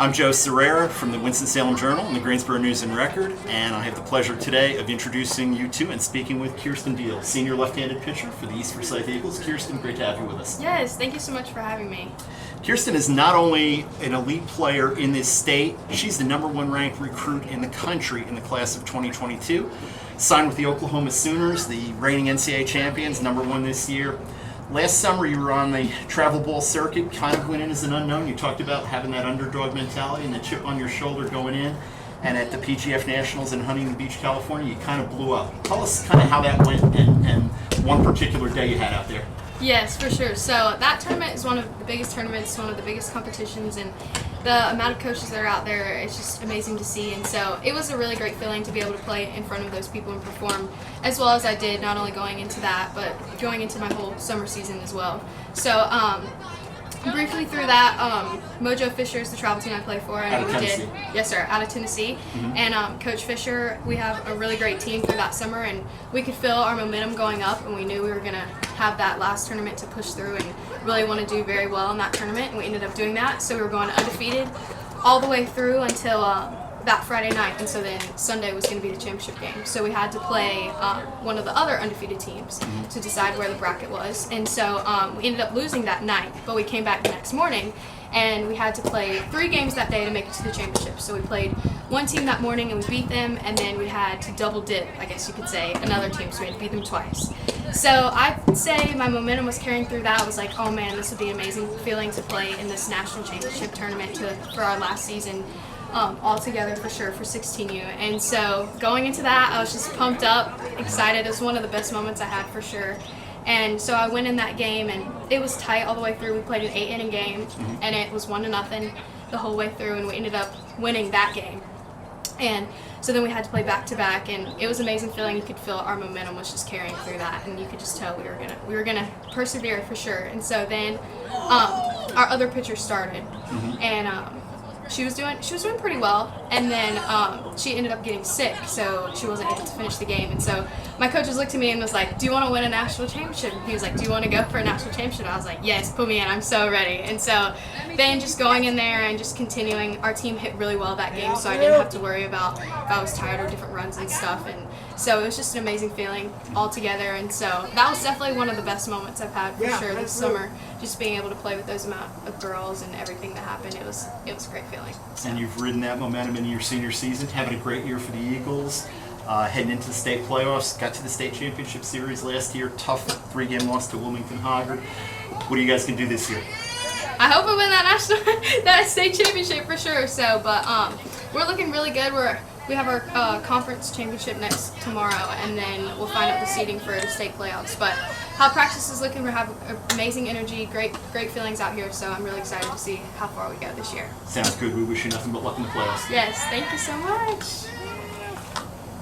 I'm Joe Sirera from the Winston-Salem Journal and the Greensboro News and Record, and I have the pleasure today of introducing you to and speaking with Kierston Deal, senior left-handed pitcher for the East Forsyth Eagles. Kierston, great to have you with us. Yes, thank you so much for having me. Kierston is not only an elite player in this state, she's the #1 ranked recruit in the country in the class of 2022. Signed with the Oklahoma Sooners, the reigning NCAA champions, #1 this year. Last summer you were on the travel ball circuit, kind of went in as an unknown. You talked about having that underdog mentality and the chip on your shoulder going in. And at the PGF Nationals in Huntington Beach, California, you kind of blew up. Tell us kind of how that went and one particular day you had out there. Yes, for sure. So that tournament is one of the biggest tournaments, one of the biggest competitions, and the amount of coaches that are out there, it's just amazing to see. And so it was a really great feeling to be able to play in front of those people and perform as well as I did, not only going into that, but going into my whole summer season as well. So briefly through that, Mojo Fisher is the travel team I play for, and we did, yes sir, out of Tennessee. And Coach Fisher, we have a really great team through that summer, and we could feel our momentum going up, and we knew we were going to have that last tournament to push through and really want to do very well in that tournament, and we ended up doing that. So we were going undefeated all the way through until that Friday night, and so then Sunday was going to be the championship game. So we had to play one of the other undefeated teams to decide where the bracket was, and so we ended up losing that night, but we came back the next morning and we had to play 3 games that day to make it to the championship. So we played one team that morning and we beat them, and then we had to double dip, I guess you could say, another team, so we had to beat them twice. So I'd say my momentum was carrying through that. I was like, oh man, this would be an amazing feeling to play in this national championship tournament for our last season all together for sure for 16U. And so going into that, I was just pumped up, excited. It was one of the best moments I had for sure. And so I went in that game, and it was tight all the way through. We played an 8-inning game, and it was 1-0 the whole way through, and we ended up winning that game. And so then we had to play back-to-back, and it was an amazing feeling. You could feel our momentum was just carrying through that, and you could just tell we were gonna persevere for sure. And so then our other pitcher started, and she was doing pretty well, and then she ended up getting sick, so she wasn't able to finish the game. And so my coaches looked at me and was like, do you want to win a national championship? And he was like, do you want to go for a national championship? And I was like, yes, put me in, I'm so ready. And so then just going in there and just continuing, our team hit really well that game, so I didn't have to worry about if I was tired or different runs and stuff. And so it was just an amazing feeling all together, and so that was definitely one of the best moments I've had for sure this summer, just being able to play with those amount of girls and everything that happened. It was a great feeling. So. And you've ridden that momentum into your senior season, having a great year for the Eagles, heading into the state playoffs, got to the state championship series last year, tough 3-game loss to Wilmington-Hoggard. What are you guys going to do this year? I hope I win that state championship for sure. So, but we're looking really good. We have our conference championship tomorrow, and then we'll find out the seeding for the state playoffs. But how practice is looking, we have amazing energy, great feelings out here. So I'm really excited to see how far we go this year. Sounds good. We wish you nothing but luck in the playoffs. Yes, thank you so much.